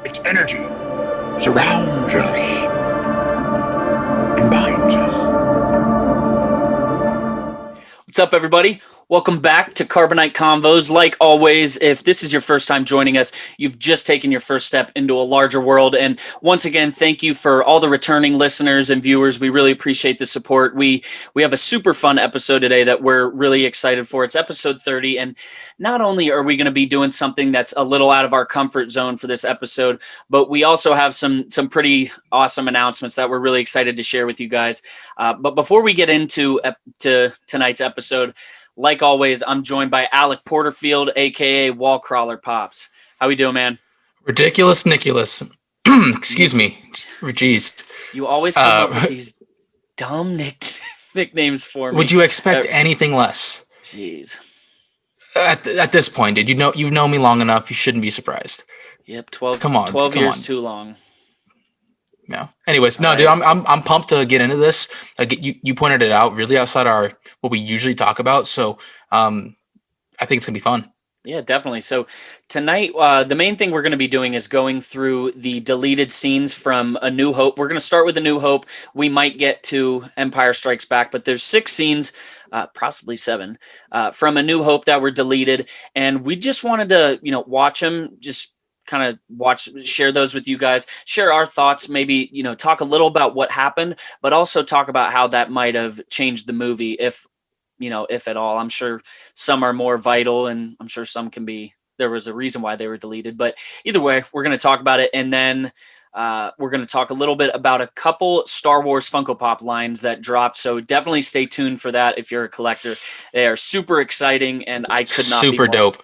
Its energy surrounds us and binds us. What's up, everybody? Welcome back to Carbonite Convos. Like always, if this is your first time joining us, you've just taken your first step into a larger world. And once again, thank you for all the returning listeners and viewers. We really appreciate the support. We have a super fun episode today that we're really excited for. It's episode 30. And not only are we going to be doing something that's a little out of our comfort zone for this episode, but we also have some pretty awesome announcements that we're really excited to share with you guys. But before we get into tonight's episode, like always, I'm joined by Alec Porterfield, a.k.a. Wallcrawler Pops. How we doing, man? Ridiculous Nicholas. Excuse me. Jeez. You always come up with these dumb nicknames for me. Would you expect anything less? Jeez. At this point, dude, you've known me long enough. You shouldn't be surprised. Yep, 12 years too long. No. Anyways, no, dude, I'm pumped to get into this. You pointed it out, really outside what we usually talk about. So, I think it's gonna be fun. Yeah, definitely. So tonight, the main thing we're going to be doing is going through the deleted scenes from A New Hope. We're going to start with A New Hope. We might get to Empire Strikes Back, but there's 6 scenes, possibly 7, from A New Hope that were deleted, and we just wanted to, watch them. Just kind of share those with you guys, share our thoughts, maybe, talk a little about what happened, but also talk about how that might have changed the movie, if at all. I'm sure some are more vital, and I'm sure some there was a reason why they were deleted, but either way, we're going to talk about it. And then we're going to talk a little bit about a couple Star Wars Funko Pop lines that dropped. So definitely stay tuned for that. If you're a collector, they are super exciting, and I could not super be more dope.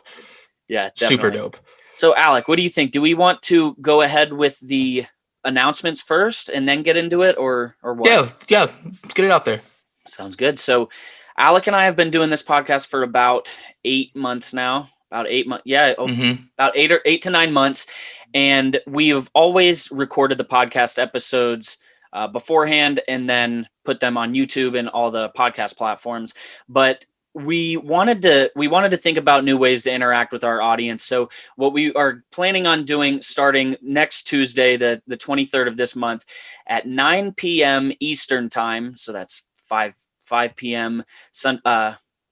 Yeah, definitely. Super dope. So, Alec, what do you think? Do we want to go ahead with the announcements first and then get into it, or what? Yeah, let's get it out there. Sounds good. So, Alec and I have been doing this podcast for about 8 months now. About 8 months. Yeah, about 8 to 9 months. And we've always recorded the podcast episodes beforehand and then put them on YouTube and all the podcast platforms. But we wanted to think about new ways to interact with our audience. So what we are planning on doing starting next Tuesday, the 23rd of this month at 9 p.m. Eastern time. So that's 5 p.m.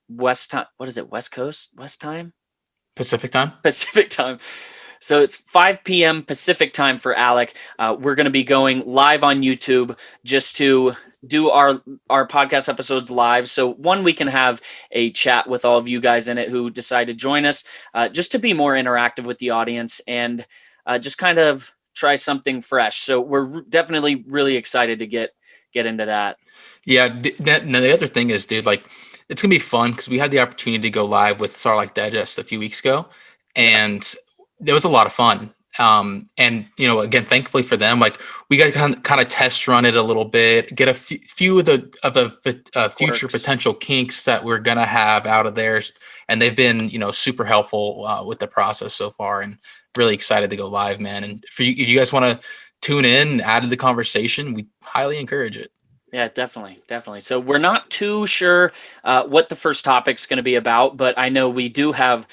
West time. What is it? West Coast? West time? Pacific time? Pacific time. So it's 5 p.m. Pacific time for Alec. We're going to be going live on YouTube just to do our podcast episodes live. So we can have a chat with all of you guys in it who decide to join us, just to be more interactive with the audience and just kind of try something fresh. So we're definitely really excited to get into that. Yeah. The other thing is, dude, like, it's going to be fun because we had the opportunity to go live with Starlight Digest a few weeks ago, and it was a lot of fun. And, again, thankfully for them, like, we got to kind of test run it a little bit, get a few of the future potential kinks that we're going to have out of theirs. And they've been, super helpful with the process so far, and really excited to go live, man. And if you guys want to tune in and add to the conversation, we highly encourage it. Yeah, definitely. So we're not too sure what the first topic's going to be about, but I know we do have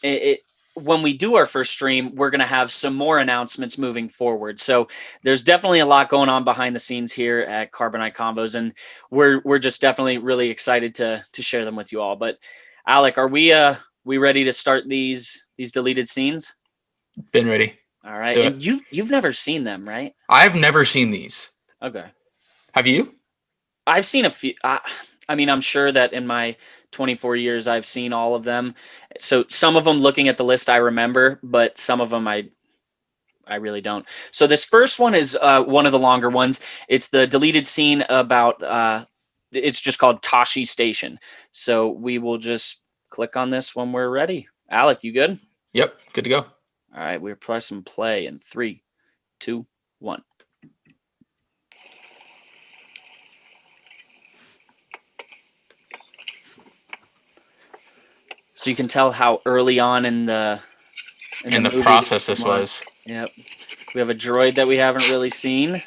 it. When we do our first stream, we're going to have some more announcements moving forward. So there's definitely a lot going on behind the scenes here at Carbonite Convos, and we're just definitely really excited to share them with you all. But Alec, are we ready to start these deleted scenes? Been ready. All right. And you've never seen them, right? I've never seen these. Okay. Have you? I've seen a few. I'm sure that in my 24 years, I've seen all of them. So some of them, looking at the list, I remember, but some of them I really don't. So this first one is one of the longer ones. It's the deleted scene about, it's just called Toshi Station. So we will just click on this when we're ready. Alec, you good? Yep, good to go. All right, we're pressing play in 3, 2, 1. So you can tell how early on in the process this was. Yep. We have a droid that we haven't really seen.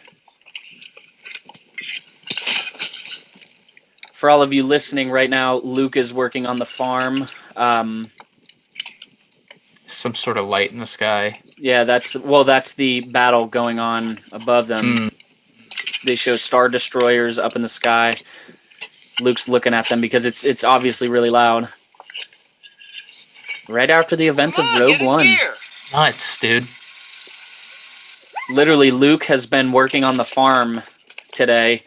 For all of you listening right now, Luke is working on the farm. Some sort of light in the sky. Yeah, that's the battle going on above them. They show Star Destroyers up in the sky. Luke's looking at them because it's obviously really loud. Right after the events of Rogue One. Nuts, dude. Literally, Luke has been working on the farm today.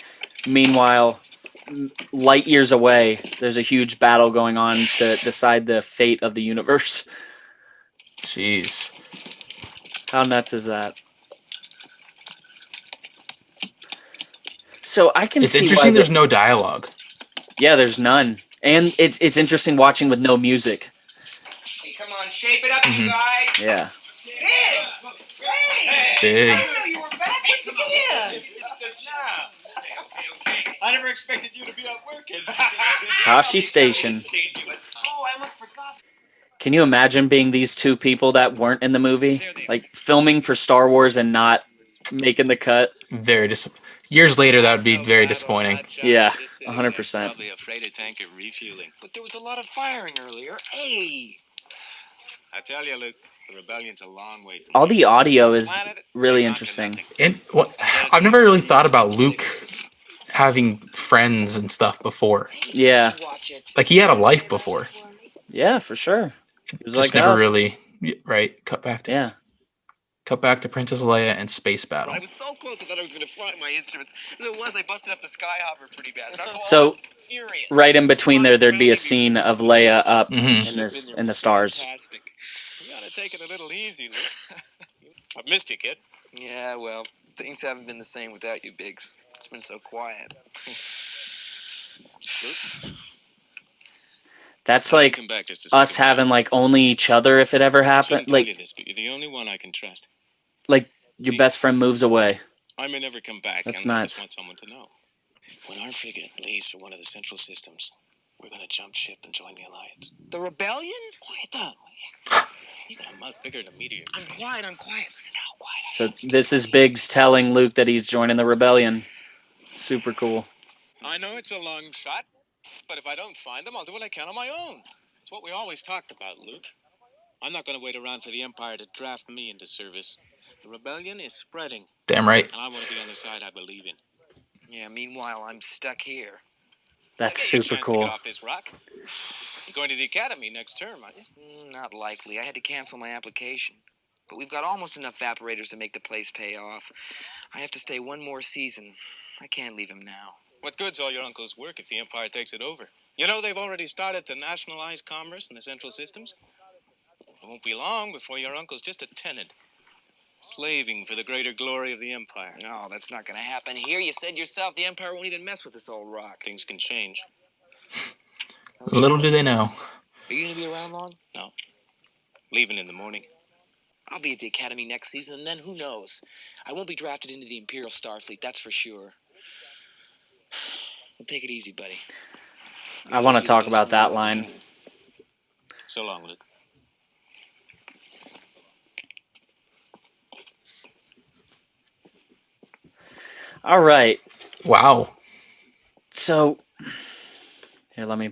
Meanwhile, light years away, there's a huge battle going on to decide the fate of the universe. Jeez. How nuts is that? So I can see. It's interesting there's no dialogue. Yeah, there's none. And it's interesting watching with no music. Hey, come on, shape it up, you guys. Yeah. Biggs. I didn't know you were back. What'd you get? Just now. Okay. I never expected you to be out working. Toshi Station. Oh, I almost forgot. Can you imagine being these two people that weren't in the movie? Like filming for Star Wars and not making the cut? Very years later, that would be very disappointing. Yeah, 100%. Probably a freighter tanker refueling. But there was a lot of firing earlier. Hey. I tell you, Luke, the rebellion's a long way from All the audio is really interesting. And I've never really thought about Luke having friends and stuff before. Yeah. Like, he had a life before. Yeah, for sure. It was Just like never us. really, right, cut back to Princess Leia and space battle. I was so close I thought I was going to fry my instruments. As it was, I busted up the skyhopper pretty bad. So, Furious. right in between there'd be a scene of Leia up in the stars. You gotta take it a little easy, Luke. I've missed you, kid. Yeah, well, things haven't been the same without you, Biggs. It's been so quiet. Luke? That's like us having like only each other if it ever happened. Like, this, but you're the only one I can trust. like your best friend moves away. I may never come back. That's and I nice. just want someone to know. When our frigate leaves for one of the central systems, we're gonna jump ship and join the Alliance. The rebellion? Quiet down. You got a mouth bigger than a meteor. I'm quiet. Listen how quiet I am. So this is Biggs telling Luke that he's joining the rebellion. Super cool. I know it's a long shot, but if I don't find them, I'll do what I can on my own. It's what we always talked about, Luke. I'm not going to wait around for the Empire to draft me into service. The rebellion is spreading. Damn right. And I want to be on the side I believe in. Yeah, meanwhile, I'm stuck here. That's I got super a chance to cool. get off this rock. You're going to the academy next term, aren't you? Not likely. I had to cancel my application. But we've got almost enough evaporators to make the place pay off. I have to stay one more season. I can't leave him now. What good's all your uncle's work if the Empire takes it over? You know they've already started to nationalize commerce in the central systems? It won't be long before your uncle's just a tenant. Slaving for the greater glory of the Empire. No, that's not going to happen here. You said yourself the Empire won't even mess with this old rock. Things can change. Little do they know. Are you going to be around long? No. Leaving in the morning. I'll be at the Academy next season, and then who knows? I won't be drafted into the Imperial Starfleet, that's for sure. Well, take it easy, buddy. I want to talk about that line. So long, Luke. All right. Wow. So here, let me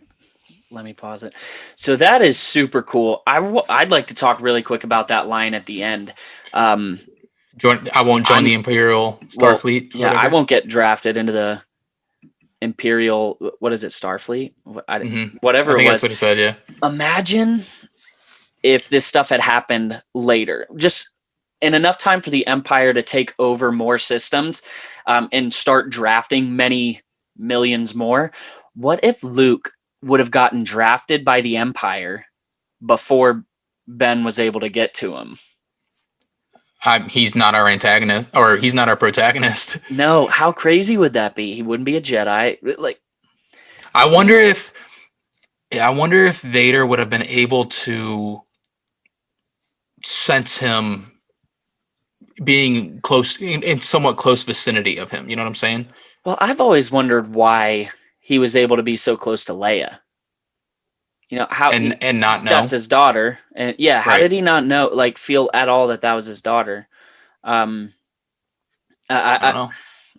pause it. So that is super cool. I'd like to talk really quick about that line at the end. I won't join the Imperial Starfleet. Yeah, I won't get drafted into the Imperial. What is it? Starfleet? Whatever I think it was. that's what he said. Yeah. Imagine if this stuff had happened later, just in enough time for the Empire to take over more systems and start drafting many millions more. What if Luke would have gotten drafted by the Empire before Ben was able to get to him? He's not our antagonist, or he's not our protagonist. No, how crazy would that be? He wouldn't be a Jedi. Like, I wonder if Vader would have been able to sense him being close in somewhat close vicinity of him. You know what I'm saying? well, I've always wondered why he was able to be so close to Leia. You know, how and not know that's his daughter. And yeah, how Right. did he not know, like, feel at all that was his daughter? I don't know.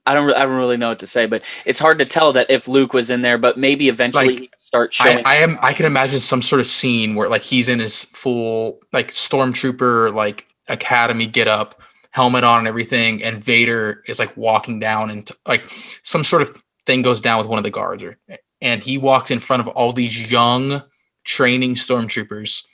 I don't really know what to say, but it's hard to tell that if Luke was in there, but maybe eventually Like, he could start showing. I can imagine some sort of scene where like he's in his full like stormtrooper like Academy get up, helmet on and everything, and Vader is like walking down and like some sort of thing goes down with one of the guards, and he walks in front of all these young training stormtroopers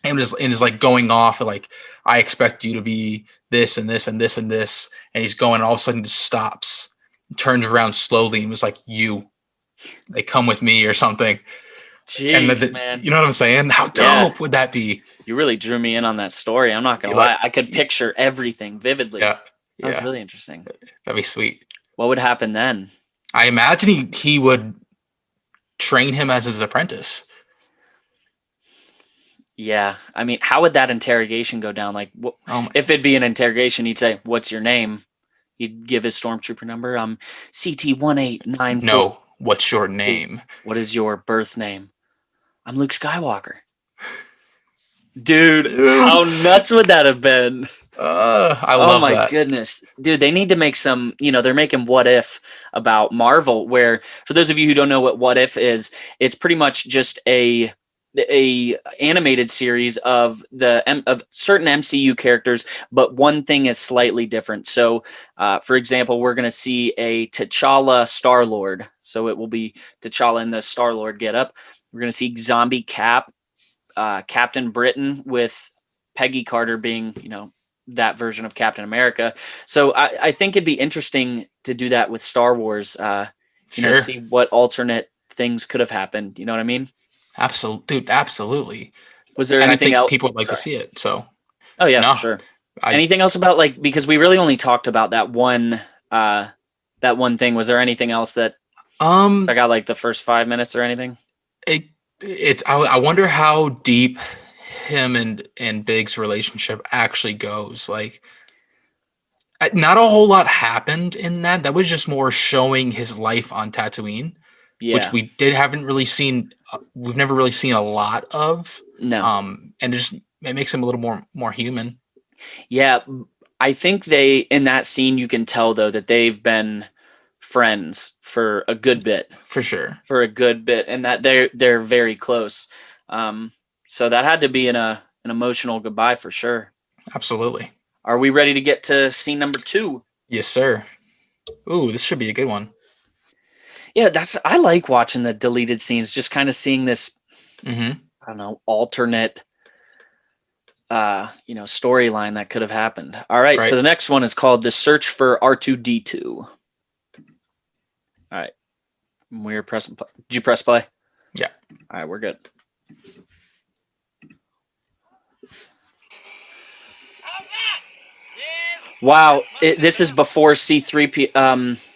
and is like going off like, I expect you to be this and this and this and this, and he's going, and all of a sudden just stops, turns around slowly and was like, they come with me or something. Jeez, and man. You know what I'm saying? How dope would that be? You really drew me in on that story. I'm not gonna lie. I could picture everything vividly. Yeah. That was really interesting. That'd be sweet. What would happen then? I imagine he would train him as his apprentice. Yeah. I mean, how would that interrogation go down? Like, if it'd be an interrogation, he'd say, "What's your name?" He'd give his stormtrooper number. CT-1894. No. What's your name? What is your birth name? I'm Luke Skywalker. Dude, how nuts would that have been? I love that. Oh my goodness. Dude, they need to make some, they're making What If about Marvel, where, for those of you who don't know what If is, it's pretty much just a animated series of certain MCU characters, but one thing is slightly different. So, for example, we're going to see a T'Challa Star-Lord. So it will be T'Challa in the Star-Lord getup. We're going to see Zombie Cap, Captain Britain, with Peggy Carter being, that version of Captain America. So I think it'd be interesting to do that with Star Wars. See what alternate things could have happened. You know what I mean? Absolutely. Was there anything else? People would like to see it. So. Oh yeah, for sure. Anything else about, like, because we really only talked about that one thing. Was there anything else that I got, like, the first 5 minutes or anything? I wonder how deep him and Big's relationship actually goes. Like, not a whole lot happened in that. That was just more showing his life on Tatooine, which we haven't really seen. We've never really seen a lot of. No. And it makes him a little more human. Yeah, I think in that scene, you can tell though that they've been friends for a good bit. For sure. For a good bit, and that they're very close. So that had to be an emotional goodbye for sure. Absolutely. Are we ready to get to scene number 2? Yes, sir. Ooh, this should be a good one. Yeah, I like watching the deleted scenes, just kind of seeing this, I don't know, alternate, storyline that could have happened. All right, so the next one is called The Search for R2-D2. All right. We're pressing play. Did you press play? Yeah. All right, we're good. Wow, this is before C-3PO.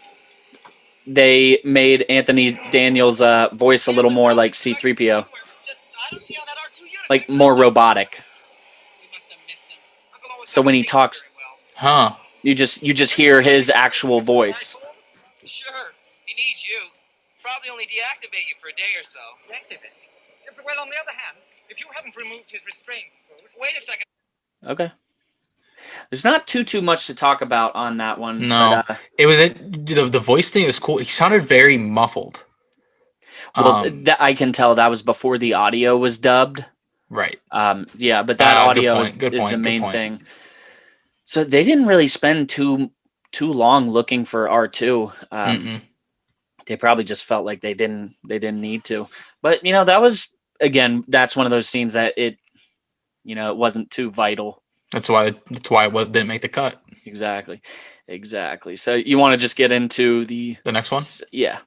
They made Anthony Daniels' voice a little more like C-3PO, like more robotic. So when he talks, you just hear his actual voice. Sure, he needs you. Probably only deactivate you for a day or so. Deactivate? Well, on the other hand, if you haven't removed his restraint code... Wait a second. Okay. There's not too much to talk about on that one. No, but, the voice thing was cool. He sounded very muffled. Well, I can tell that was before the audio was dubbed. Right. Yeah, but that audio is the main thing. So they didn't really spend too long looking for R2. They probably just felt like they didn't need to. But that was, again, that's one of those scenes that it wasn't too vital. That's why it didn't make the cut. Exactly. So you want to just get into the next one? Yeah.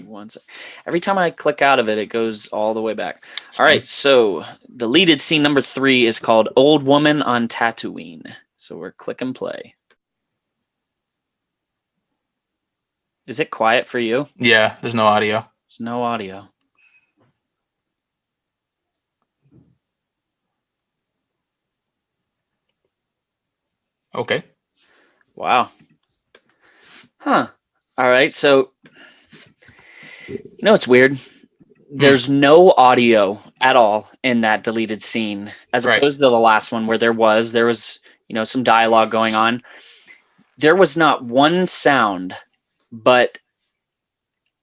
One sec. Every time I click out of it, it goes all the way back. All right. So deleted scene number 3 is called Old Woman on Tatooine. So we're click and play. Is it quiet for you? Yeah, there's no audio. There's no audio. Okay. Wow. Huh. All right. So, it's weird. There's no audio at all in that deleted scene, as opposed to the last one where there was, some dialogue going on. There was not one sound, but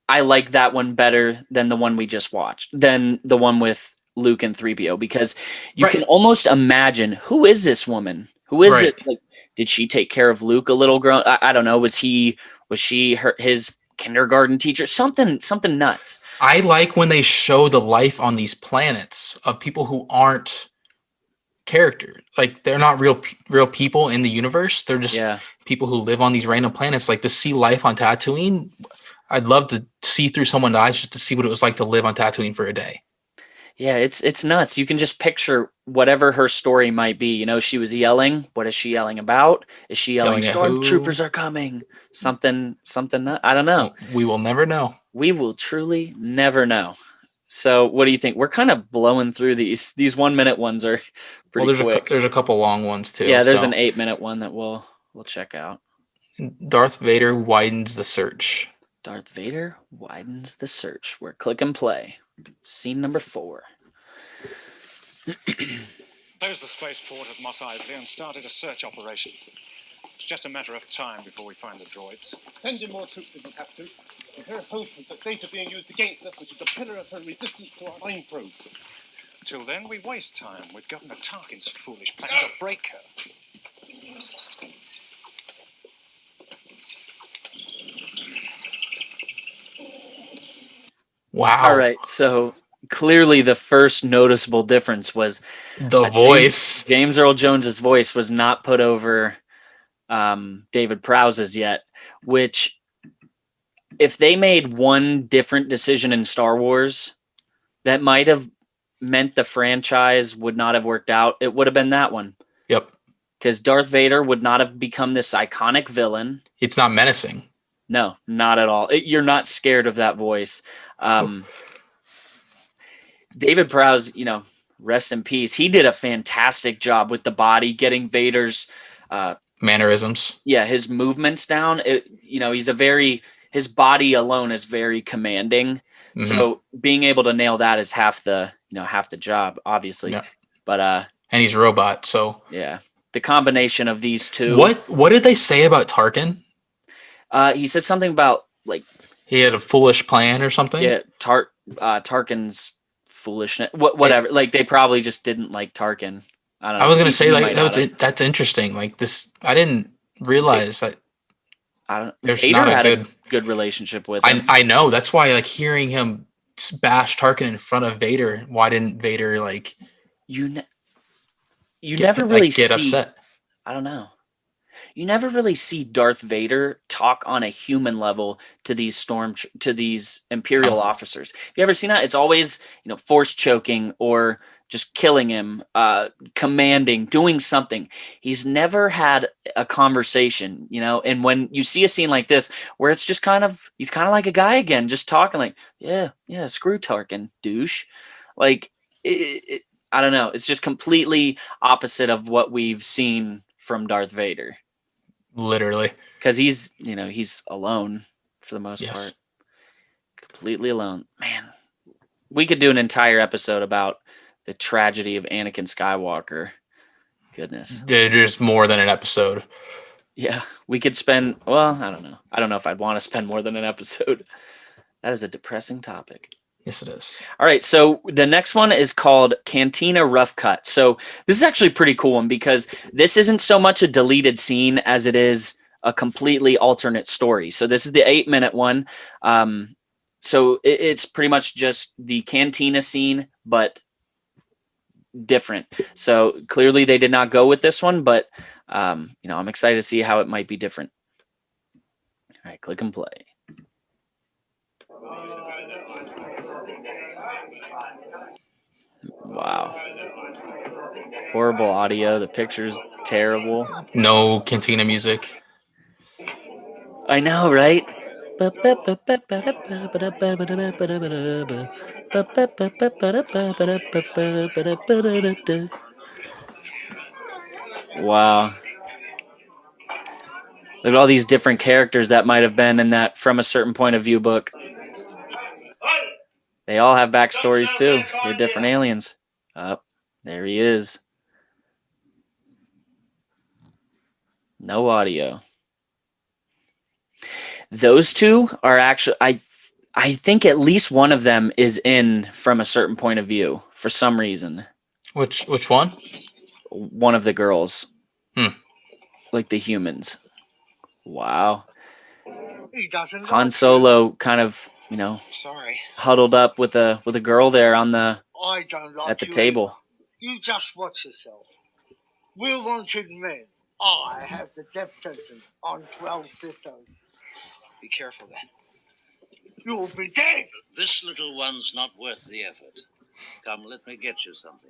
I like that one better than the one we just watched, than the one with Luke and 3PO, because you can almost imagine, who is this woman? Who is this? Like, did she take care of Luke a little grown? I don't know. Was she his kindergarten teacher? Something nuts. I like when they show the life on these planets of people who aren't characters. Like, they're not real people in the universe. They're just people who live on these random planets. Like, to see life on Tatooine, I'd love to see through someone's eyes just to see what it was like to live on Tatooine for a day. Yeah, it's nuts. You can just picture whatever her story might be. You know, she was yelling. What is she yelling about? Is she yelling, stormtroopers are coming? Something. I don't know. We will never know. We will truly never know. So what do you think? We're kind of blowing through these 1 minute ones are pretty quick. There's a couple long ones too. Yeah, there's an 8 minute one that we'll check out. Darth Vader widens the search. Darth Vader widens the search. We're click and play. Scene number 4. Closed the spaceport at Mos Eisley and started a search operation. It's just a matter of time before we find the droids. Send in more troops if you have to. Is her hope that data being used against us, which is the pillar of her resistance to our line probe? Till then, we waste time with Governor Tarkin's foolish plan to break her. Wow. All right, so clearly the first noticeable difference was the voice. James Earl Jones's voice was not put over David Prowse's yet, which, if they made one different decision in Star Wars, that might have meant the franchise would not have worked out. It would have been that one. Yep. Because Darth Vader would not have become this iconic villain. It's not menacing. No, not at all. You're not scared of that voice. David Prowse, rest in peace. He did a fantastic job with the body, getting Vader's mannerisms. Yeah, his movements down. His body alone is very commanding. Mm-hmm. So being able to nail that is half the job, obviously. Yeah. But and he's a robot, so yeah. The combination of these two. What did they say about Tarkin? He said something about, like, he had a foolish plan or something. Yeah, Tarkin's foolishness. Whatever. Like, they probably just didn't like Tarkin. I don't know. I was gonna say, like, that's interesting. Like, this, I didn't realize that. I don't. There's Vader not had a good relationship with him. I know. That's why, like, hearing him bash Tarkin in front of Vader. Why didn't Vader, like, never really get upset? I don't know. You never really see Darth Vader talk on a human level to these Imperial officers. Have you ever seen that? It's always, force choking or just killing him, commanding, doing something. He's never had a conversation, and when you see a scene like this where it's just he's kind of like a guy again, just talking like, yeah, screw Tarkin, douche. Like, I don't know. It's just completely opposite of what we've seen from Darth Vader. Literally. Because he's alone for the most part. Completely alone. Man, we could do an entire episode about the tragedy of Anakin Skywalker. Goodness. There's more than an episode. Yeah, we could spend, I don't know. I don't know if I'd want to spend more than an episode. That is a depressing topic. Yes, it is. All right, so the next one is called Cantina Rough Cut. So this is actually a pretty cool one because this isn't so much a deleted scene as it is a completely alternate story. So this is the 8-minute one. So it's pretty much just the cantina scene, but different. So clearly they did not go with this one, but I'm excited to see how it might be different. All right, click and play. Wow. Horrible audio. The picture's terrible. No cantina music. I know, right? Wow. Look at all these different characters that might have been in that From a Certain Point of View book. They all have backstories too. They're different aliens. There he is. No audio. Those two are actually, I think at least one of them is in from a certain point of view for some reason. Which one? One of the girls. Hmm. Like the humans. Wow. He doesn't Han like Solo kind of, Sorry. huddled up with a girl there on the you. I don't like at the you table. either. You just watch yourself. We're wanted men. I have the death sentence on 12 sisters. Be careful then. You'll be dead. This little one's not worth the effort. Come, let me get you something.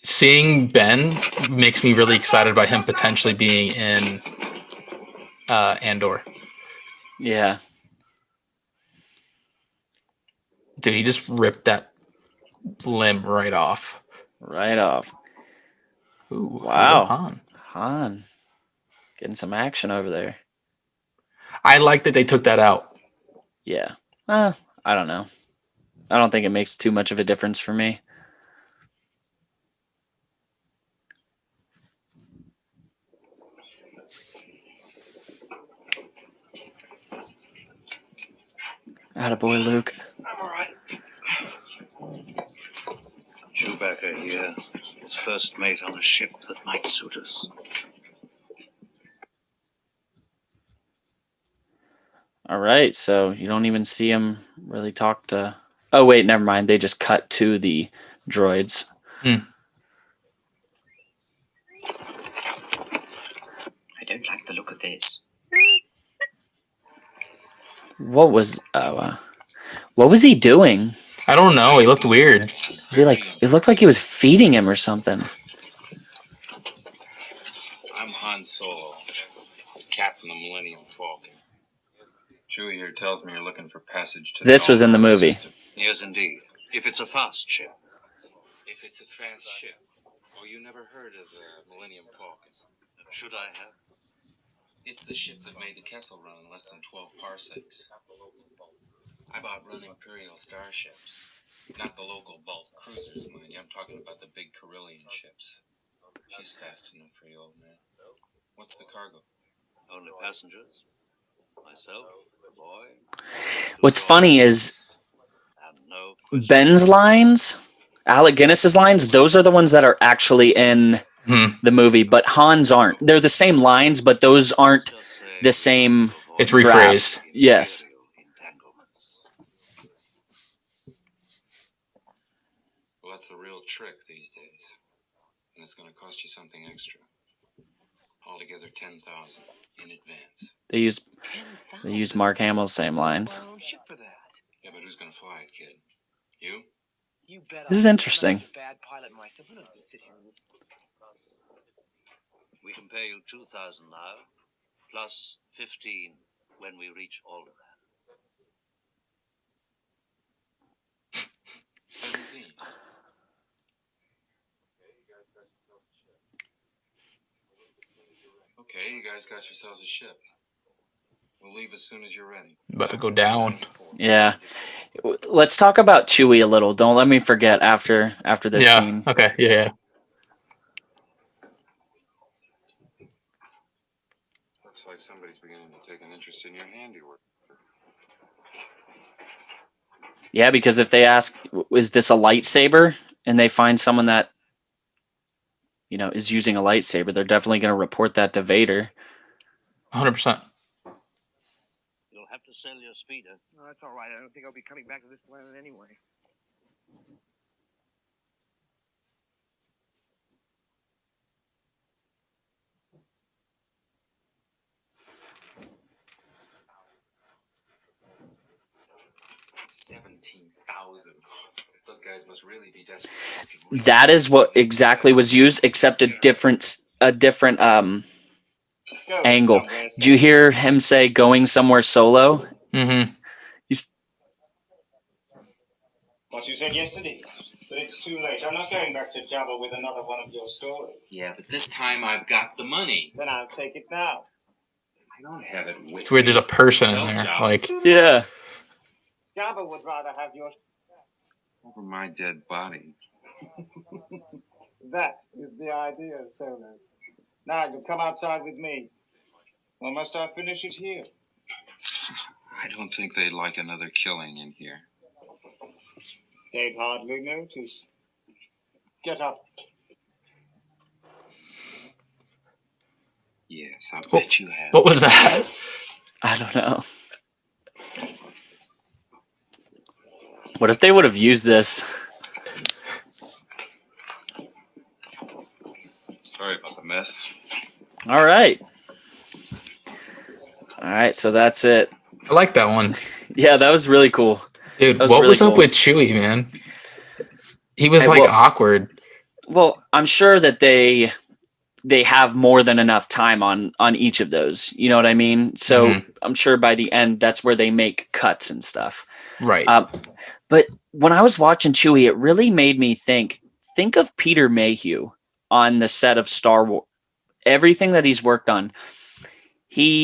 Seeing Ben makes me really excited about him potentially being in Andor. Yeah. Dude, he just ripped that limb right off. Right off. Ooh, Wow. Han. Han. Getting some action over there. I like that they took that out. Yeah. I don't know. I don't think it makes too much of a difference for me. Attaboy, Luke. I'm all right. Chewbacca here is first mate on a ship that might suit us. All right, so you don't even see him really talk to... Oh, wait, never mind. They just cut to the droids. I don't like the look of this. What was he doing? I don't know. He looked weird. Was he it looked like he was feeding him or something. I'm Han Solo, Captain of the Millennium Falcon. Chewie here tells me you're looking for passage to This was in the movie. system. Yes, indeed. If it's a fast ship. If it's a fast ship. Oh, you never heard of the Millennium Falcon? Should I have? It's the ship that made the Kessel Run in less than 12 parsecs. I've outrun Imperial starships. Not the local bulk cruisers, mind you. I'm talking about the big Carillion ships. She's fast enough for you, old man. What's the cargo? Only passengers. Myself, the boy. What's funny is And no questions. Ben's lines, Alec Guinness's lines, those are the ones that are actually in the movie, but Han's aren't. They're the same lines, but those aren't the same. It's draft. rephrased. Yes. Well, that's the real trick these days. And it's going to cost you something extra. Altogether 10,000 in advance. They use Mark Hamill's same lines. Our own ship for that. Yeah, but who's going to fly it, kid? You? You bet. This is interesting. I'm not a bad pilot myself. I'm not going to sit here and listen. We can pay you 2,000 now, plus 15 when we reach Alderaan. 17. Okay, you guys got yourselves a ship. We'll leave as soon as you're ready. About to go down. Yeah. Let's talk about Chewie a little. Don't let me forget after this Yeah. scene. Okay. Yeah. Looks like somebody's beginning to take an interest in your handiwork. Yeah, because if they ask, is this a lightsaber? And they find someone that, is using a lightsaber, they're definitely going to report that to Vader. 100%. You'll have to sell your speeder. No, that's all right. I don't think I'll be coming back to this planet anyway. $17,000. Those guys must really be desperate. That is what exactly was used, except a different angle. Did you hear him say going somewhere solo? Mm-hmm. What you said yesterday. But it's too late. I'm not going back to Jabba with another one of your stories. Yeah, but this time I've got the money. Then I'll take it now. I don't have it with It's weird. There's a person in there. Like, Yeah. Jabba would rather have your... over my dead body. That is the idea, Solo. Now you come outside with me. Or must I finish it here? I don't think they'd like another killing in here. They'd hardly notice. Get up. Yes, I bet you have. What was that? I don't know. What if they would have used this? Sorry about the mess. All right. All right, so that's it. I like that one. Yeah, that was really cool. Dude, was what really was up cool. with Chewie, man? He was Hey, well- awkward. Well, I'm sure that they have more than enough time on each of those. You know what I mean? So I'm sure by the end, that's where they make cuts and stuff. Right. But when I was watching Chewie, it really made me think of Peter Mayhew on the set of Star Wars. Everything that he's worked on, as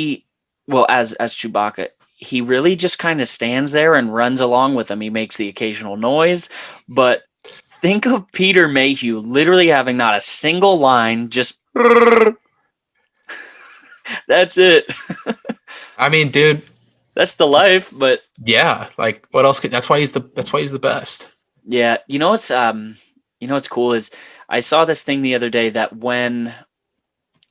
Chewbacca, he really just kind of stands there and runs along with him. He makes the occasional noise, but think of Peter Mayhew literally having not a single line, just that's it. I mean, dude, that's the life. But yeah, like what else could? That's why he's the best. yeah, what's cool is I saw this thing the other day that when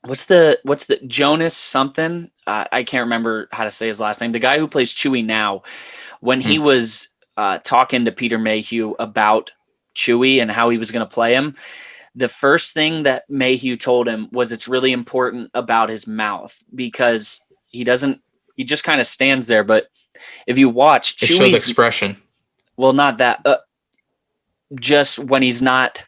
what's the Jonas something, I can't remember how to say his last name. The guy who plays Chewie now, when he was talking to Peter Mayhew about Chewie and how he was going to play him, the first thing that Mayhew told him was it's really important about his mouth because he just kind of stands there. But if you watch It Chewie's shows expression. well, not that, just when he's not,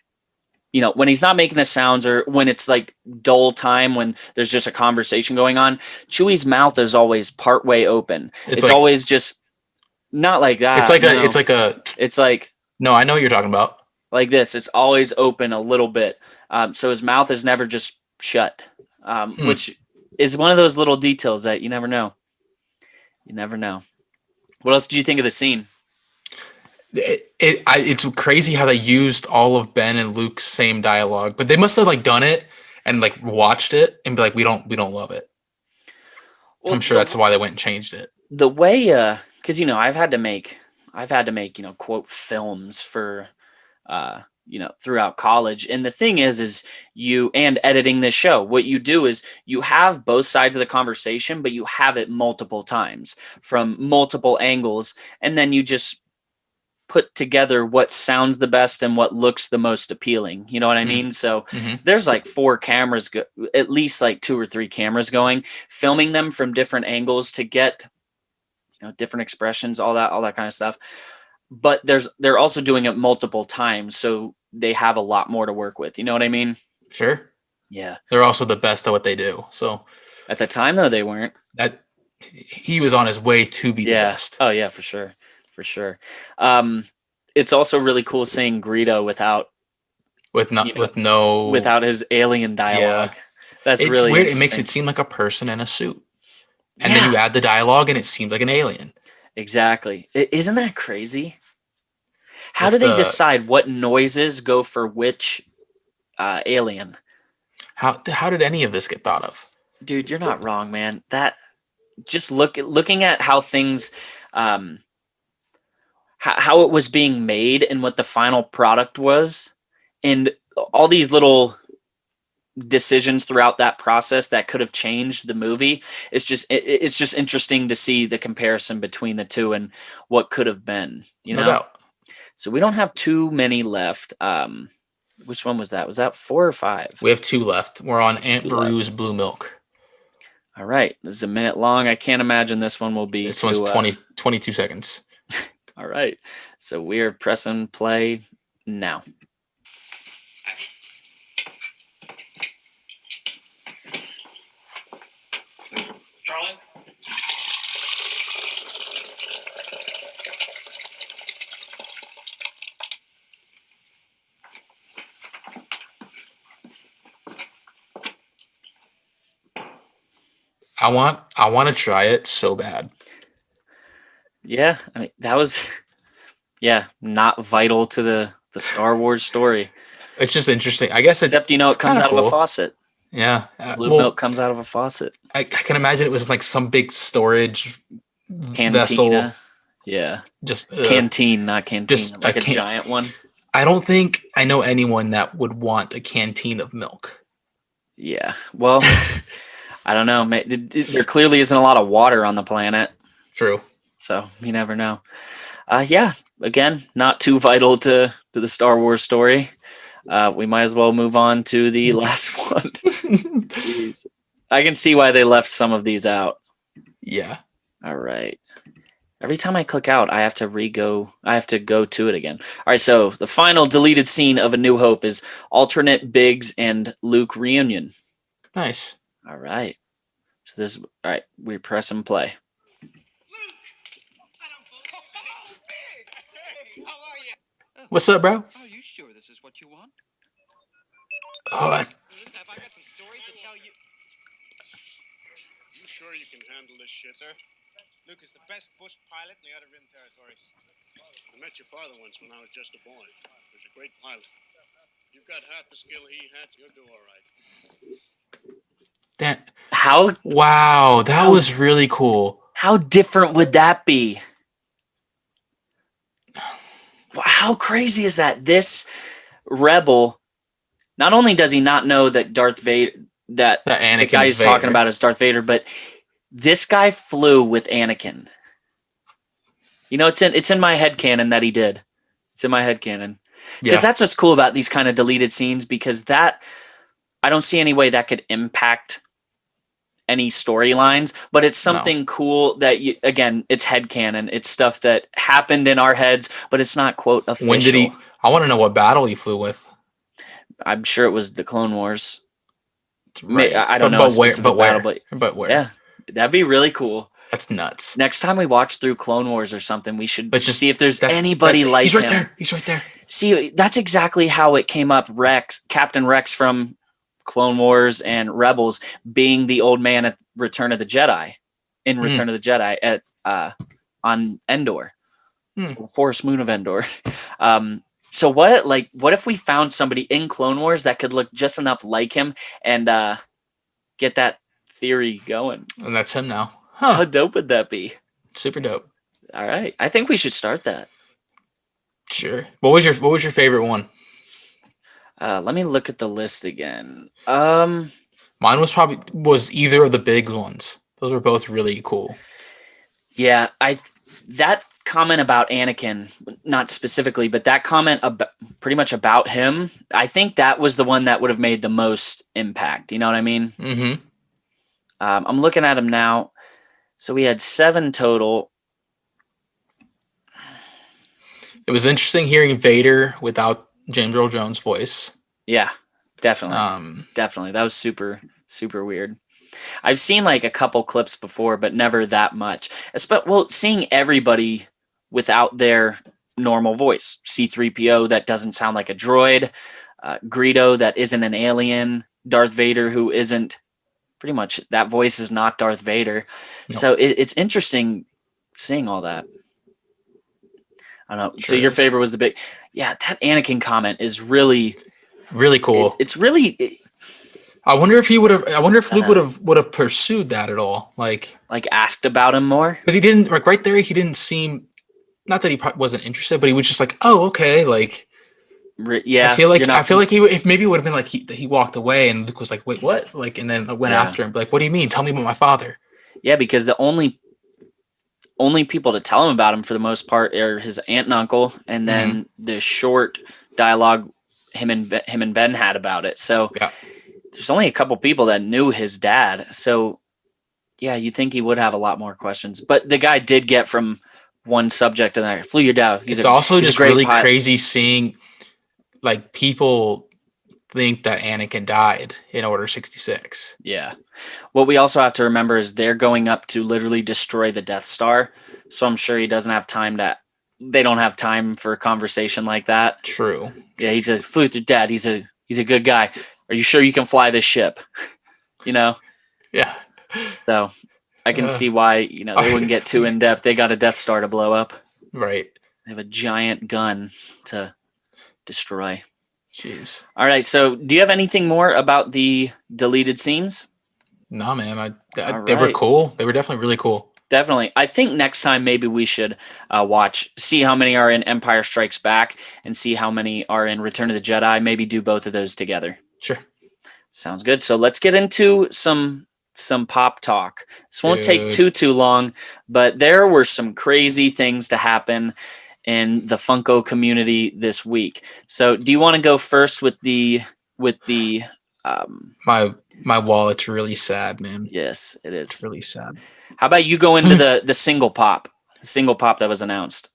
when he's not making the sounds or when it's like dull time, when there's just a conversation going on, Chewie's mouth is always part way open. It's like, always just not like that. It's like no, I know what you're talking about. Like this. It's always open a little bit. So his mouth is never just shut, which is one of those little details that you never know. You never know. What else did you think of the scene? It's crazy how they used all of Ben and Luke's same dialogue, but they must have done it and watched it and be like, we don't love it. Well, I'm sure that's why they went and changed it. The way, because I've had to make quote films for throughout college, and the thing is you and editing this show, what you do is you have both sides of the conversation, but you have it multiple times from multiple angles, and then you just put together what sounds the best and what looks the most appealing. You know what I mean? So there's 4 cameras, at least 2 or 3 cameras going, filming them from different angles to get, different expressions, all that kind of stuff. But they're also doing it multiple times. So they have a lot more to work with. You know what I mean? Sure. Yeah. They're They're also the best at what they do. So at the time though, they weren't. That he was on his way to be the best. Oh yeah, for sure. For sure. It's also really cool seeing Greedo without his alien dialogue. Yeah. That's it's really weird. It makes it seem like a person in a suit. And then you add the dialogue and it seemed like an alien. Exactly. Isn't that crazy? How do they decide what noises go for which alien? How did any of this get thought of? Dude, you're not wrong, man. That just looking at how things how it was being made and what the final product was, and all these little decisions throughout that process that could have changed the movie. It's just interesting to see the comparison between the two and what could have been, No doubt. So we don't have too many left. Which one was that? Was that 4 or 5? We have 2 left. We're on Aunt Beru's Blue Milk. All right. This is a minute long. I can't imagine this one will be. This one's 22 seconds. All right. So we're pressing play now. Charlie? I want to try it so bad. Yeah, I mean that was not vital to the Star Wars story. It's just interesting. I guess except it comes out of a faucet. Yeah. Blue milk comes out of a faucet. I can imagine it was some big storage Cantina. vessel. Yeah. Just Canteen, not canteen. Just like a giant one. I don't think I know anyone that would want a canteen of milk. Yeah. Well, I don't know. There clearly isn't a lot of water on the planet. True. So you never know. Yeah. Again, not too vital to the Star Wars story. We might as well move on to the last one. Jeez. I can see why they left some of these out. Yeah. All right. Every time I click out, I have to go to it again. All right, so the final deleted scene of A New Hope is alternate Biggs and Luke reunion. Nice. All right. So this is, all right, we press and play. What's up, bro? Are you sure this is what you want? Oh, Listen, have I got some stories to tell you? You sure you can handle this shit, sir? Luke is the best bush pilot in the Outer Rim territories. I met your father once when I was just a boy. He was a great pilot. You've got half the skill he had, you'll do all right. Wow, that was really cool. How different would that be? How crazy is that? This rebel, not only does he not know that Darth Vader, that Anakin the guy he's talking about is Darth Vader, but this guy flew with Anakin. You know, it's in my headcanon that he did. It's in my headcanon. Because that's what's cool about these kind of deleted scenes, because that, I don't see any way that could impact any storylines, but it's something cool that, again, it's headcanon. It's stuff that happened in our heads, but it's not, quote, official. When did he, I want to know what battle he flew with. I'm sure it was the Clone Wars. Right. I don't know. But where? Yeah, that'd be really cool. That's nuts. Next time we watch through Clone Wars or something, we should just see if there's anybody like he's right him. there. He's right there. See, that's exactly how it came up. Captain Rex from Clone Wars and Rebels being the old man at Return of the Jedi, Return of the Jedi at on Endor, the Forest Moon of Endor. So what if we found somebody in Clone Wars that could look just enough like him and get that theory going? And that's him now. Huh. How dope would that be? Super dope. All right, I think we should start that. Sure. What was your favorite one? Let me look at the list again. Mine was either of the big ones. Those were both really cool. Yeah, that comment about Anakin, not specifically, but that comment pretty much about him, I think that was the one that would have made the most impact. You know what I mean? Mm-hmm. I'm looking at him now. So we had 7 total. It was interesting hearing Vader without James Earl Jones' voice. Yeah, definitely. Definitely. That was super, super weird. I've seen like a couple clips before, but never that much. Well, seeing everybody without their normal voice. C-3PO that doesn't sound like a droid. Greedo that isn't an alien. Darth Vader who isn't, pretty much that voice is not Darth Vader. No. So it's interesting seeing all that. I don't know. Sure. So your favorite was the big, that Anakin comment is really, really cool. It's really. I wonder if Luke would have pursued that at all, like asked about him more. Because he didn't, like right there, he didn't seem. Not that he wasn't interested, but he was just like, oh, okay, like. Yeah, I feel like if maybe it would have been like he walked away and Luke was like, wait, what? Like, and then went after him, like, what do you mean? Tell me about my father. Yeah, because the only people to tell him about him for the most part are his aunt and uncle, and then the short dialogue him and Ben had about it. So there's only a couple people that knew his dad. So yeah, you'd think he would have a lot more questions. But the guy did get from one subject and I flew your dad. It's also just really crazy seeing. Like, people think that Anakin died in Order 66. Yeah. What we also have to remember is they're going up to literally destroy the Death Star. So I'm sure he doesn't have time they don't have time for a conversation like that. True. Yeah, he just flew with your dad. He's a good guy. Are you sure you can fly this ship? You know? Yeah. So I can see why, they wouldn't get too in depth. They got a Death Star to blow up. Right. They have a giant gun to destroy. Jeez. All right. So, do you have anything more about the deleted scenes? No, man. They were cool. They were definitely really cool. Definitely. I think next time maybe we should see how many are in Empire Strikes Back and see how many are in Return of the Jedi. Maybe do both of those together. Sure. Sounds good. So let's get into some pop talk. This won't take too long, but there were some crazy things to happen in the Funko community this week. So do you want to go first with the my wallet's really sad, man. Yes, it is. It's really sad. How about you go into the single pop that was announced?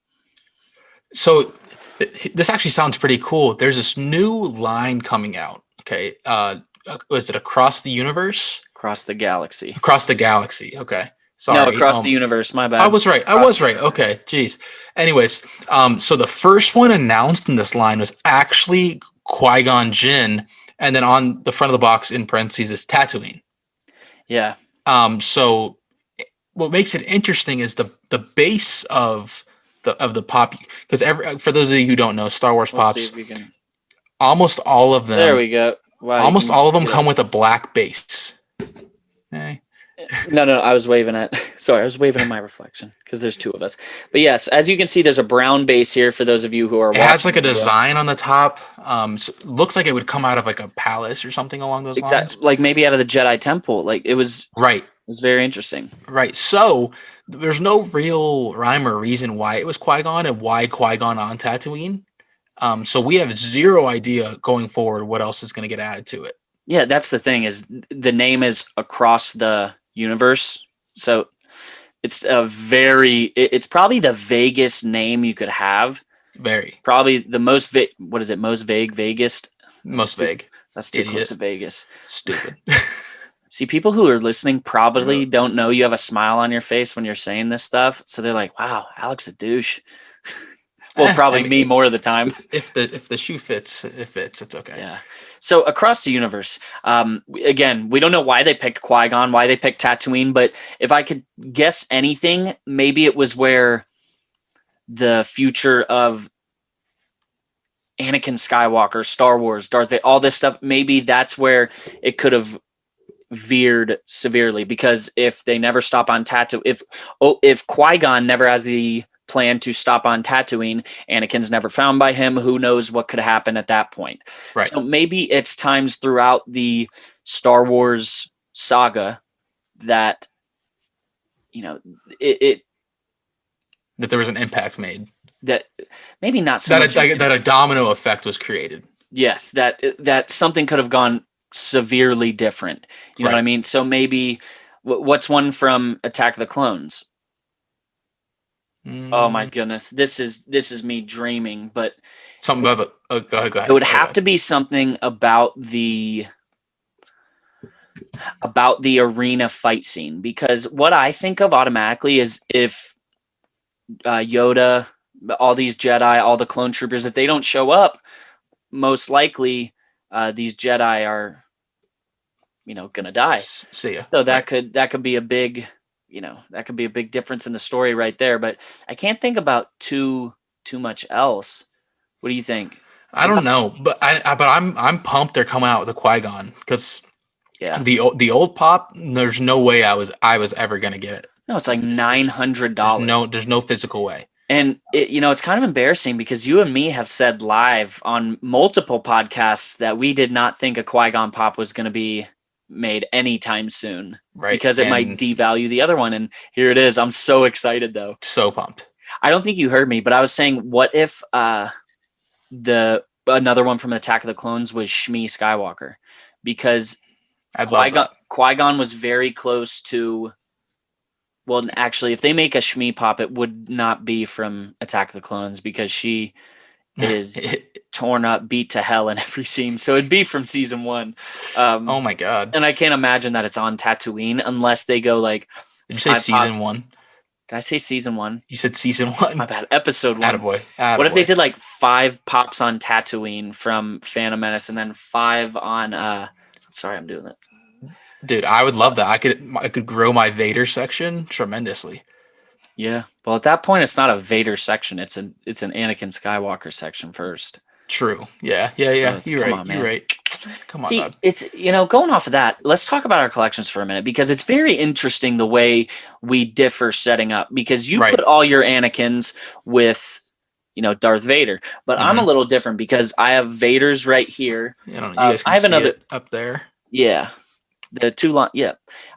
So this actually sounds pretty cool. There's this new line coming out. Okay. Was it Across the Universe? Across the Galaxy. Across the Galaxy. Okay. Sorry. No, Across the Universe. My bad. I was right. Okay. Jeez. Anyways, so the first one announced in this line was actually Qui-Gon Jinn, and then on the front of the box in parentheses is Tatooine. Yeah. So what makes it interesting is the base of the pop, because for those of you who don't know, Star Wars pops, almost all of them. There we go. Wow, almost all of them come with a black base. Okay. No, I was waving at. Sorry, I was waving at my reflection because there's two of us. But yes, as you can see, there's a brown base here for those of you who are. It has like a design on the top. So it looks like it would come out of like a palace or something along those lines. Like maybe out of the Jedi Temple. Like it was. Right. It was very interesting. Right. So there's no real rhyme or reason why it was Qui-Gon and why Qui-Gon on Tatooine. So we have zero idea going forward what else is going to get added to it. Yeah, that's the thing is the name is Across the Universe. So it's it's probably the vaguest name you could have. Very. Probably the most vaguest. Most vague. That's too close to Vegas. Stupid. See, people who are listening probably don't know you have a smile on your face when you're saying this stuff. So they're like, wow, Alec's a douche. Well, probably me more of the time. If the shoe fits, it's okay. Yeah. So Across the Universe, again, we don't know why they picked Qui-Gon, why they picked Tatooine, but if I could guess anything, maybe it was where the future of Anakin Skywalker, Star Wars, Darth Vader, all this stuff, maybe that's where it could have veered severely, because if they never stop on Tatooine, if Qui-Gon never has the plan to stop on Tatooine, Anakin's never found by him, who knows what could happen at that point. Right. So maybe it's times throughout the Star Wars saga that that there was an impact made, that maybe not so much that a domino effect was created. Yes, that something could have gone severely different. You know what I mean? So maybe what's one from Attack of the Clones? Oh my goodness, this is me dreaming, but something about go ahead. It would have to be something about the arena fight scene, because what I think of automatically is if Yoda, all these Jedi, all the clone troopers, if they don't show up, most likely these Jedi are gonna die. See ya. So that could be a big. That could be a big difference in the story right there, but I can't think about too much else. What do you think? I don't know, but I'm pumped they're coming out with a Qui-Gon, because the old pop, there's no way I was ever gonna get it. No, it's like $900. There's no physical way. And it's kind of embarrassing because you and me have said live on multiple podcasts that we did not think a Qui-Gon pop was going to be made anytime soon, right? Because it might devalue the other one, and here it is. I'm so excited though. So pumped. I don't think you heard me, but I was saying, what if another one from Attack of the Clones was Shmi Skywalker, because Qui-Gon was very close to. Well, actually, if they make a Shmi pop, it would not be from Attack of the Clones, because she is torn up, beat to hell in every scene. So it'd be from season 1. Oh my god! And I can't imagine that it's on Tatooine unless they go like. Did you say season 1? Did I say season 1? You said season 1. My bad. Episode 1. Attaboy. What if they did like 5 pops on Tatooine from Phantom Menace, and then 5 on? Sorry, I'm doing that. Dude, I would love that. I could grow my Vader section tremendously. Yeah. Well, at that point, it's not a Vader section. It's an Anakin Skywalker section first. True. Yeah. So You're come right. on, You're man. right. Come on, See, dog. it's, going off of that, let's talk about our collections for a minute because it's very interesting the way we differ setting up because you Right. put all your Anakins with, Darth Vader, but I'm a Mhm. little different because I have Vader's right here. I don't know. You guys I can have see another, it up there. yeah, the two line, yeah.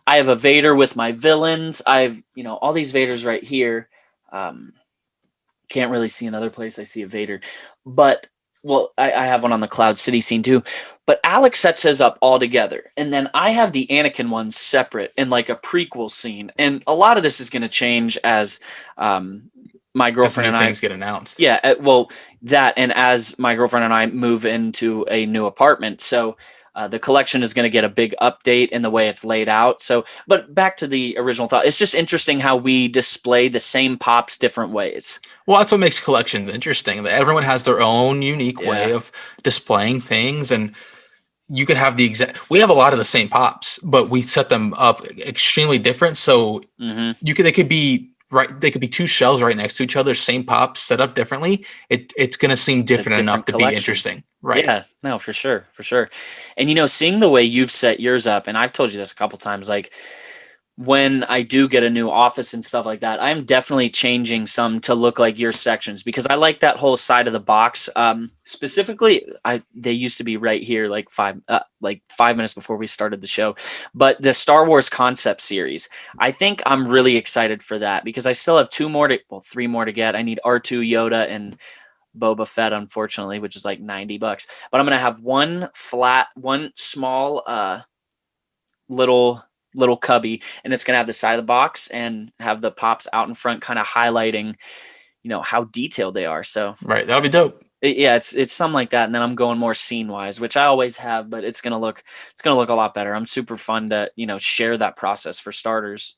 I have a Vader with my villains. I've, all these Vaders right here. Can't really see another place I see a Vader, but well, I have one on the Cloud City scene too. But Alec sets his up all together, and then I have the Anakin ones separate in like a prequel scene. And a lot of this is going to change as my As girlfriend new and I. things get announced. Yeah, well, that and as my girlfriend and I move into a new apartment, so the collection is going to get a big update in the way it's laid out. So, but back to the original thought, it's just interesting how we display the same pops different ways. Well, that's what makes collections interesting. That everyone has their own unique way Yeah. of displaying things, and you could have the exact. We have a lot of the same pops, but we set them up extremely different. So Hmm. they could be right. They could be two shelves right next to each other, same pops set up differently. It's going to seem different enough different to collection. be interesting, right? Yeah, no, for sure, for sure. And seeing the way you've set yours up, and I've told you this a couple times, like when I do get a new office and stuff like that, I'm definitely changing some to look like your sections because I like that whole side of the box. Specifically, they used to be right here, like 5 minutes before we started the show. But the Star Wars concept series, I think I'm really excited for that because I still have 3 more to get. I need R2, Yoda, and Boba Fett, unfortunately, which is like $90. But I'm gonna have one small, little cubby, and it's gonna have the side of the box and have the pops out in front, kind of highlighting, how detailed they are. So Right. That'll be dope. yeah, it's something like that. And then I'm going more scene wise, which I always have, but it's gonna look a lot better. I'm super fun to share that process for starters.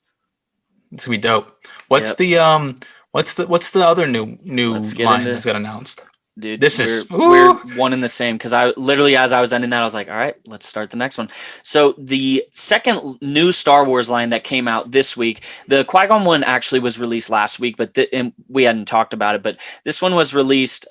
It's gonna be dope. What's Yep. the what's the other new Let's get line into- that's got announced? Dude, This is we're one in the same because I literally, as I was ending that, I was like, all right, let's start the next one. So the second new Star Wars line that came out this week, the Qui-Gon one actually was released last week, but and we hadn't talked about it, but this one was released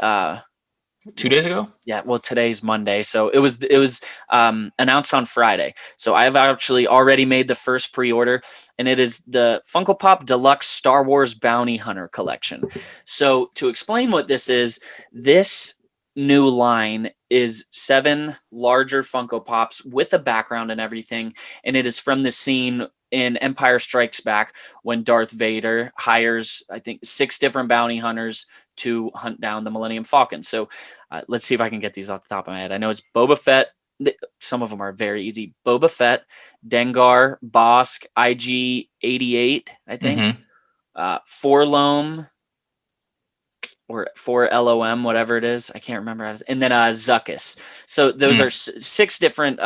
2 days ago. yeah, well, today's Monday, so it was announced on Friday. So I have actually already made the first pre-order, and it is the Funko Pop Deluxe Star Wars Bounty Hunter Collection. So to explain what this new line is 7 larger Funko Pops with a background and everything, and it is from the scene in Empire Strikes Back when Darth Vader hires, I think, 6 different bounty hunters to hunt down the Millennium Falcon. So let's see if I can get these off the top of my head. I know it's Boba Fett. Some of them are very easy. Boba Fett, Dengar, Bosk, IG-88, I think. Forlom or 4LOM, whatever it is. I can't remember. And then Zuckus. So those are 6 different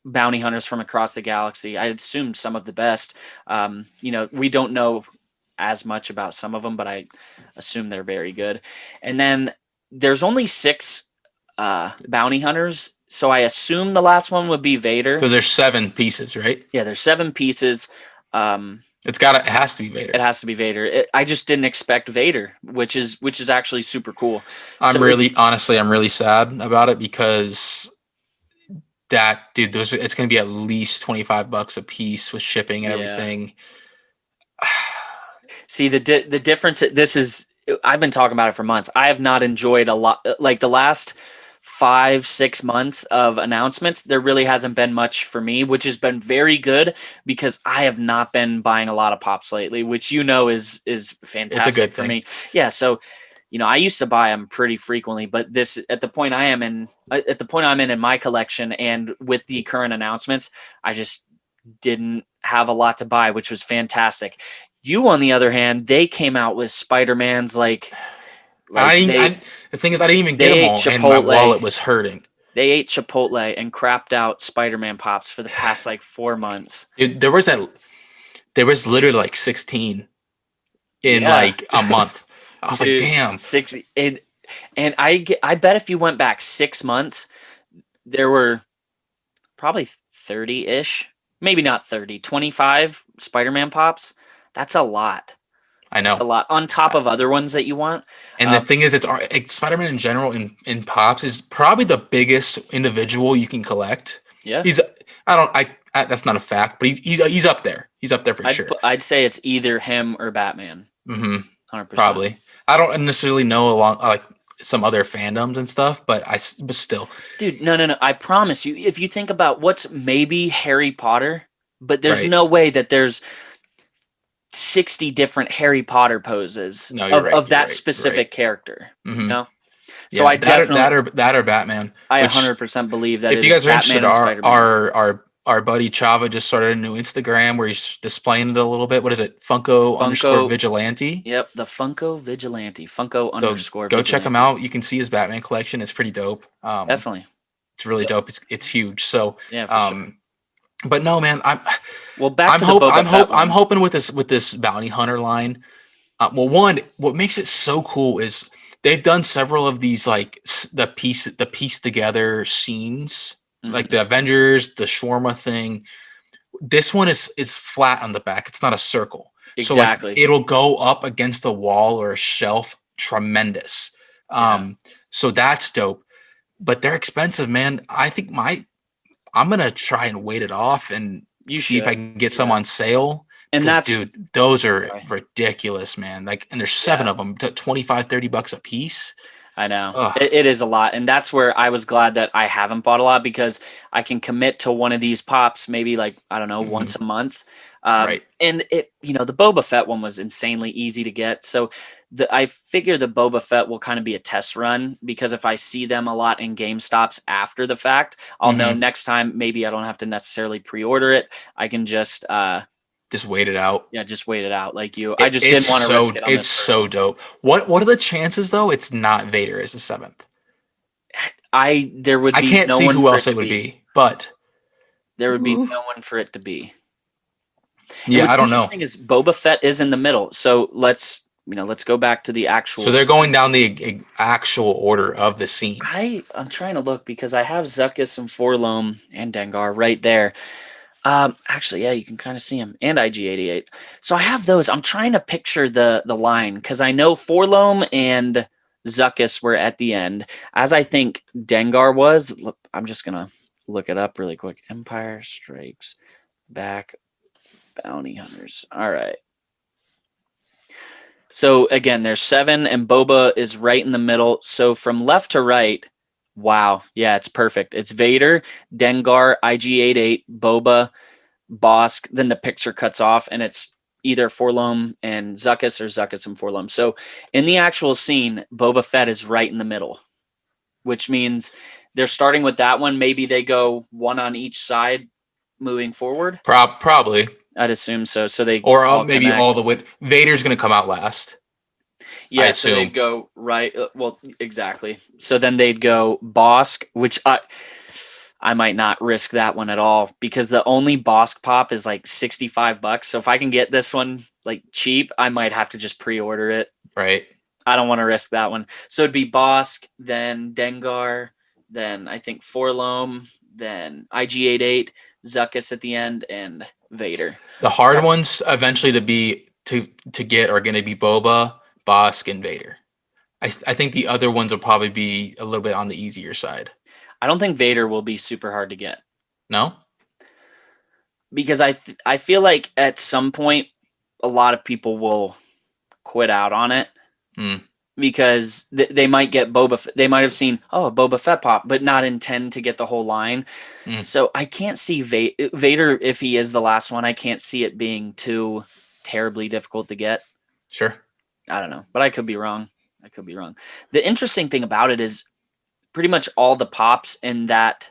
bounty hunters from across the galaxy. I assume some of the best. We don't know as much about some of them, but I assume they're very good. And then there's only 6 bounty hunters, so I assume the last one would be Vader. Because there's 7 pieces, right? Yeah, there's 7 pieces. It has to be Vader. It has to be Vader. I just didn't expect Vader, which is actually super cool. I'm really sad about it because that dude, it's going to be at least $25 a piece with shipping and everything. See, the difference. I've been talking about it for months. I have not enjoyed a lot. Like the last 5-6 months of announcements, there really hasn't been much for me, which has been very good because I have not been buying a lot of pops lately, which is fantastic it's a good for thing. me. Yeah, so I used to buy them pretty frequently, but this at the point I'm in my collection, and with the current announcements, I just didn't have a lot to buy, which was fantastic. You, on the other hand, they came out with Spider-Man's the thing is, I didn't even get them all, and my wallet was hurting. They ate Chipotle and crapped out Spider-Man pops for the past 4 months. Dude, there was literally 16 in a month. I was like, damn. 60, and I bet if you went back 6 months, there were probably 30-ish, maybe not 30, 25 Spider-Man pops. That's a lot. I know. It's a lot on top of other ones that you want. And the thing is, Spider-Man in general in Pops is probably the biggest individual you can collect. Yeah. That's not a fact, but he's up there. He's up there for sure. I'd say it's either him or Batman. 100%. Probably. I don't necessarily know along like some other fandoms and stuff, but still. Dude, no. I promise you, if you think about what's maybe Harry Potter, but there's Right. no way that there's 60 different Harry Potter poses of that specific character. Mm-hmm. You know? So I definitely that or Batman. I 100% believe that if you guys are Batman interested, our buddy Chava just started a new Instagram where he's displaying it a little bit. What is it? Funko _ Vigilante. Yep, the Funko Vigilante. Funko _ go check him out. You can see his Batman collection. It's pretty dope. Definitely. It's really dope. It's huge. So yeah, for sure. But no, man, I'm hoping with this bounty hunter line. What makes it so cool is they've done several of these like the piece together scenes, like the Avengers, the shawarma thing. This one is flat on the back. It's not a circle. Exactly. So like, it'll go up against a wall or a shelf. Tremendous. So that's dope. But they're expensive, man. I think I'm gonna try and wait it off and see if I can get some on sale. And dude, those are ridiculous, man. Like, and there's 7 of them, $25-$30 a piece. I know it is a lot. And that's where I was glad that I haven't bought a lot, because I can commit to one of these pops, maybe like, I don't know, once a month. Right. And the Boba Fett one was insanely easy to get. So I figure the Boba Fett will kind of be a test run, because if I see them a lot in GameStops after the fact, I'll know next time maybe I don't have to necessarily pre-order it. I can just wait it out. Yeah, just wait it out like you. I just didn't want to risk it. It's so dope. What are the chances though? It's not Vader as the 7th. I can't see who else it would be, but there would be no one for it to be. Yeah, I don't know. The thing is, Boba Fett is in the middle, so let's go back to the actual. So they're going down the actual order of the scene. I'm trying to look, because I have Zuckuss and Forlom and Dengar right there. Actually, yeah, you can kind of see him, and IG-88. So I have those. I'm trying to picture the line, because I know Forlom and Zuckuss were at the end, as I think Dengar was. Look, I'm just gonna look it up really quick. Empire Strikes Back Bounty Hunters. All right. So again, there's 7, and Boba is right in the middle. So from left to right, wow, yeah, it's perfect. It's Vader, Dengar, IG-88, Boba, Bosk. Then the picture cuts off, and it's either Forlom and Zuckuss or Zuckuss and Forlom. So in the actual scene, Boba Fett is right in the middle, which means they're starting with that one. Maybe they go one on each side moving forward. Probably. I'd assume so. So they maybe connect. All the way. Vader's going to come out last. Yeah, so they'd go right. Well, exactly. So then they'd go Bosk, which I might not risk that one at all, because the only Bosk pop is like $65. So if I can get this one like cheap, I might have to just pre-order it. Right. I don't want to risk that one. So it'd be Bosk, then Dengar, then I think Forlom, then IG-88, Zuckuss at the end, and Vader. The hard ones eventually to get are going to be Boba, Bosk, and Vader. I think the other ones will probably be a little bit on the easier side. I don't think Vader will be super hard to get. No? Because I feel like at some point a lot of people will quit out on it. Because they might get they might have seen a Boba Fett pop, but not intend to get the whole line. So I can't see Vader, if he is the last one, I can't see it being too terribly difficult to get. Sure. I don't know, but I could be wrong. The interesting thing about it is pretty much all the pops in that,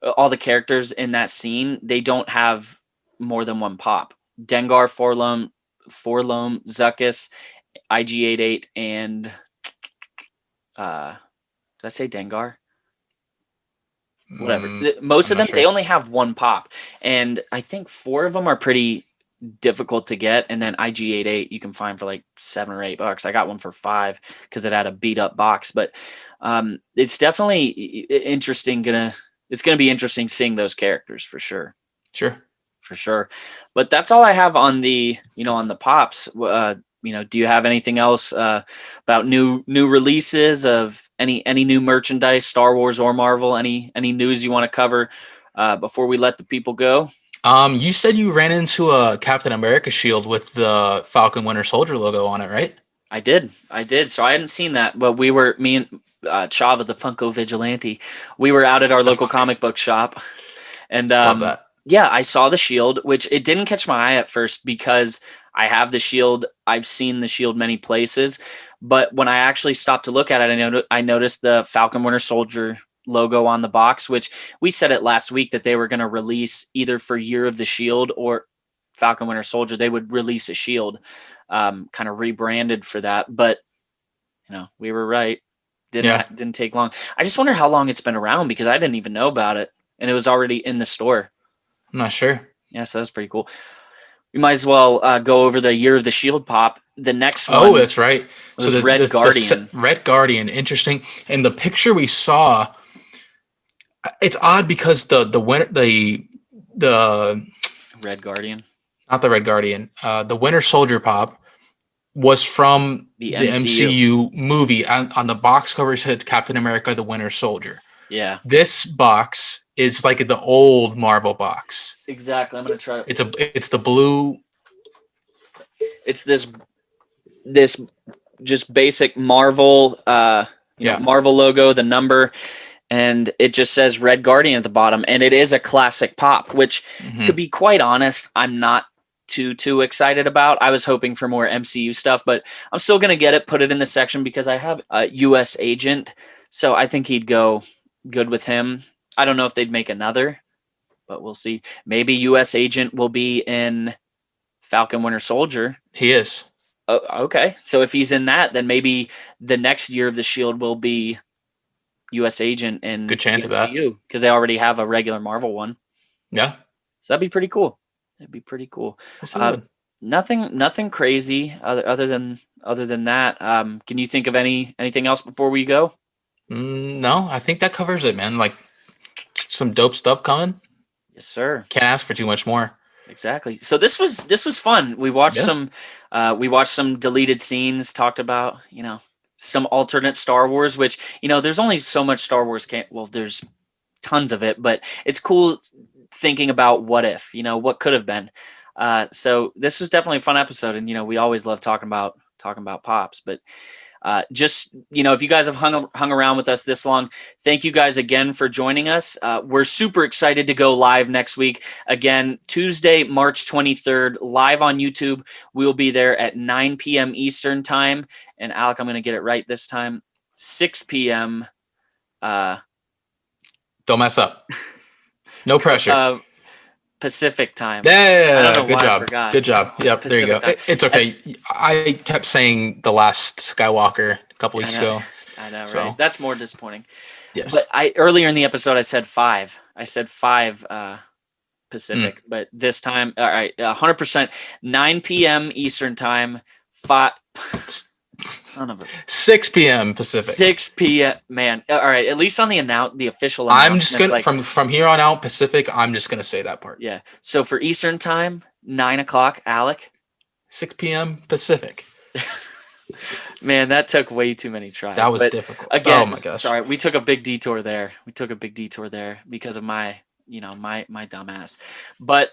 all the characters in that scene, they don't have more than one pop. Dengar, Forlom, Zuckuss, IG-88, and did I say Dengar? Whatever. Most of them, they only have one pop, and I think 4 of them are pretty difficult to get, and then IG-88 you can find for like $7 or $8. I got one for $5 because it had a beat up box, but it's definitely interesting. It's gonna be interesting seeing those characters for sure. Sure. For sure. But that's all I have on the, on the pops. Do you have anything else about new releases of any new merchandise, Star Wars or Marvel? Any news you want to cover before we let the people go? You said you ran into a Captain America shield with the Falcon Winter Soldier logo on it, right? I did. So I hadn't seen that, but me and Chava, the Funko Vigilante, we were out at our local comic book shop, and Love that. yeah, I saw the shield, which it didn't catch my eye at first because I have the shield. I've seen the shield many places, but when I actually stopped to look at it, I noticed the Falcon Winter Soldier logo on the box, which we said it last week that they were going to release either for Year of the Shield or Falcon Winter Soldier. They would release a shield, kind of rebranded for that. But we were right. Didn't take long. I just wonder how long it's been around because I didn't even know about it, and it was already in the store. I'm not sure. Yeah, so that's pretty cool. We might as well go over the Year of the Shield pop. The next one. Oh, that's right. Was Red Guardian. Red Guardian, interesting. And the picture we saw, it's odd because the Red Guardian, not the Red Guardian, the Winter Soldier pop was from the MCU movie. On the box cover said Captain America: The Winter Soldier. Yeah. This box is like the old Marvel box. Exactly. I'm gonna try. It's the blue. It's this just basic Marvel, Marvel logo, the number, and it just says Red Guardian at the bottom, and it is a classic pop. Which, to be quite honest, I'm not too excited about. I was hoping for more MCU stuff, but I'm still gonna get it, put it in the section because I have a U.S. Agent, so I think he'd go good with him. I don't know if they'd make another, but we'll see. Maybe U.S. Agent will be in Falcon Winter Soldier. He is. Okay. So if he's in that, then maybe the next Year of the Shield will be U.S. Agent in good chance of that because they already have a regular Marvel one. Yeah. So that'd be pretty cool. Nothing crazy other than that. Can you think of anything else before we go? No, I think that covers it, man. Like some dope stuff coming. Yes, sir. Can't ask for too much more. Exactly. So this was fun. We watched some deleted scenes, talked about, some alternate Star Wars, which, there's only so much Star Wars there's tons of it, but it's cool thinking about what if, what could have been. So this was definitely a fun episode, and we always love talking about pops, but just, if you guys have hung around with us this long, thank you guys again for joining us. We're super excited to go live next week. Again, Tuesday, March 23rd, live on YouTube. We'll be there at 9 p.m. Eastern time. And Alec, I'm going to get it right this time. 6 p.m. Don't mess up. No pressure. Pacific time. Yeah, good job. Good job. Yep, Pacific there you go. time. It's okay. I kept saying The Last Skywalker a couple weeks ago. I know, right? That's more disappointing. Yes. But earlier in the episode I said 5. I said 5 Pacific, but this time, all right, 100%, 9 p.m. Eastern time, 5. Son of a 6 p.m. Pacific. 6 p.m. Man, all right. At least on the official. I'm just gonna from here on out Pacific. I'm just gonna say that part. Yeah. So for Eastern time, 9 o'clock. Alec. 6 p.m. Pacific. Man, that took way too many tries. That was difficult. Again, oh my gosh. Sorry, we took a big detour there. Because of my dumb ass. But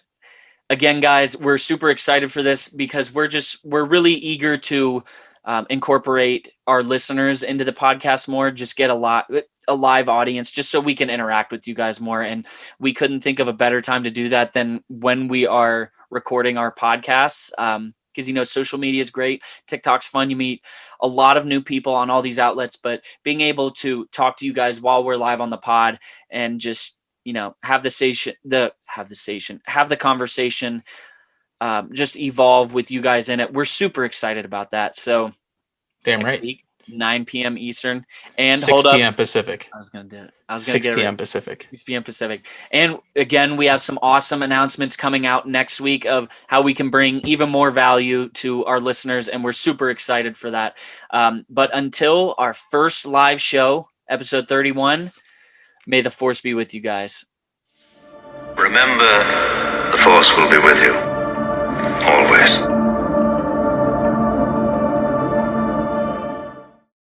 again, guys, we're super excited for this because we're really eager to incorporate our listeners into the podcast more, just get a live audience just so we can interact with you guys more. And we couldn't think of a better time to do that than when we are recording our podcasts. Because, social media is great. TikTok's fun. You meet a lot of new people on all these outlets, but being able to talk to you guys while we're live on the pod and just, have the conversation, just evolve with you guys in it. We're super excited about that. So damn next right. Week, 9 p.m. Eastern and 6 p.m. Pacific. I was going to do it. 6 p.m. Pacific. 6 p.m. Pacific. And again, we have some awesome announcements coming out next week of how we can bring even more value to our listeners. And we're super excited for that. But until our first live show, episode 31, may the force be with you guys. Remember, the The Force will be with you. Always.